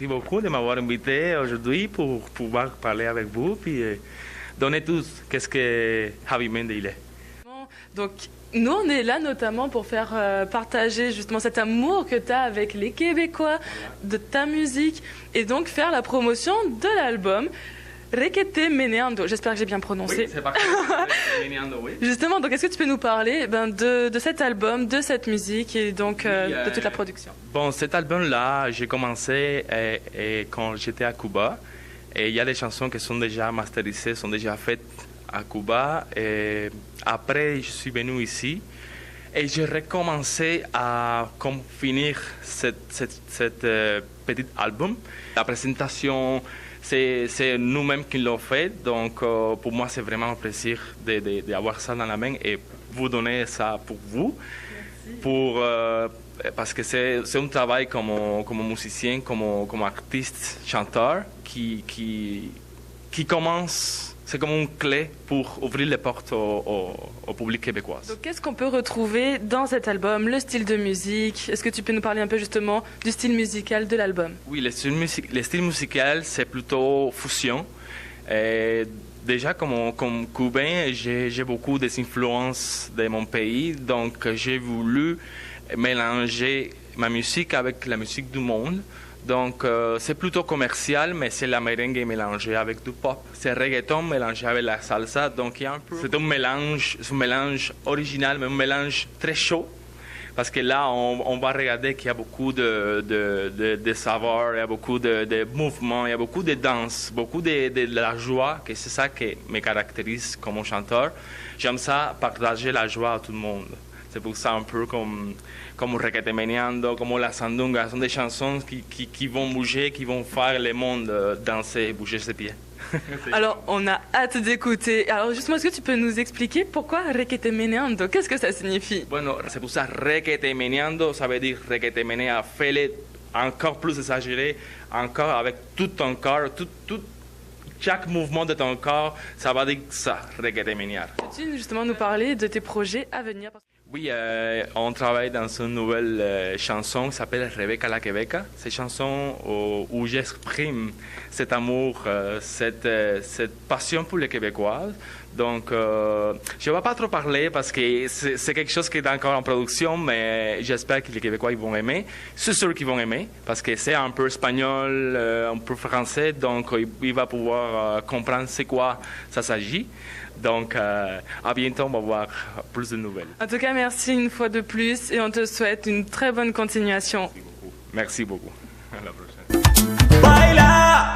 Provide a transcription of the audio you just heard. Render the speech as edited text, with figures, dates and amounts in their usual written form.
Merci beaucoup de m'avoir invité aujourd'hui pour pouvoir parler avec vous puis donner tous qu'est-ce que Javi Mende il est. Donc, nous, on est là notamment pour faire partager justement cet amour que tu as avec les Québécois, de ta musique, et donc faire la promotion de l'album Requete Meneando. J'espère que j'ai bien prononcé. Oui, c'est parfait. Meneando, oui. Justement, donc est-ce que tu peux nous parler de cet album, de cette musique et donc de toute la production? Bon, cet album-là, j'ai commencé quand j'étais à Cuba. Et il y a des chansons qui sont déjà masterisées, sont déjà faites à Cuba. Et après, je suis venu ici et j'ai recommencé à finir cet petit album. La présentation, c'est nous-mêmes qui l'avons fait. Donc, pour moi, c'est vraiment un plaisir d'avoir ça dans la main et vous donner ça pour vous. Parce que c'est un travail comme musicien, comme artiste, chanteur, qui commence. C'est comme une clé pour ouvrir les portes au public québécois. Donc, qu'est-ce qu'on peut retrouver dans cet album? Le style de musique? Est-ce que tu peux nous parler un peu justement du style musical de l'album? Oui, le style musical, c'est plutôt fusion. Déjà, comme cubain, j'ai beaucoup des influences de mon pays, donc j'ai voulu mélanger ma musique avec la musique du monde. Donc, c'est plutôt commercial, mais c'est la merengue mélangée avec du pop. C'est reggaeton mélangé avec la salsa, donc il y a un peu... C'est un mélange original, mais un mélange très chaud. Parce que là, on va regarder qu'il y a beaucoup de savoir, il y a beaucoup de mouvements, il y a beaucoup de danse, beaucoup de la joie, que c'est ça qui me caractérise comme un chanteur. J'aime ça, partager la joie à tout le monde. C'est pour ça un peu comme Requete Meneando, comme La Sandunga. Ce sont des chansons qui vont bouger, qui vont faire le monde danser, bouger ses pieds. Alors, on a hâte d'écouter. Alors, justement, est-ce que tu peux nous expliquer pourquoi Requete Meneando? Qu'est-ce que ça signifie? Bueno, c'est pour ça Requete Meneando, ça veut dire Requete Menea, fais-le encore plus exagéré, encore avec tout ton corps, chaque mouvement de ton corps, ça va dire ça, Requete Menear. Peux-tu justement nous parler de tes projets à venir? Oui, on travaille dans une nouvelle chanson qui s'appelle Rebecca la Québeca. C'est une chanson où j'exprime cet amour, cette passion pour les Québécois. Donc, je ne vais pas trop parler parce que c'est quelque chose qui est encore en production, mais j'espère que les Québécois ils vont aimer. C'est sûr qu'ils vont aimer parce que c'est un peu espagnol, un peu français, donc il va pouvoir comprendre c'est quoi ça s'agit. Donc, à bientôt, on va voir plus de nouvelles. En tout cas, merci une fois de plus et on te souhaite une très bonne continuation. Merci beaucoup. À la prochaine. Baila,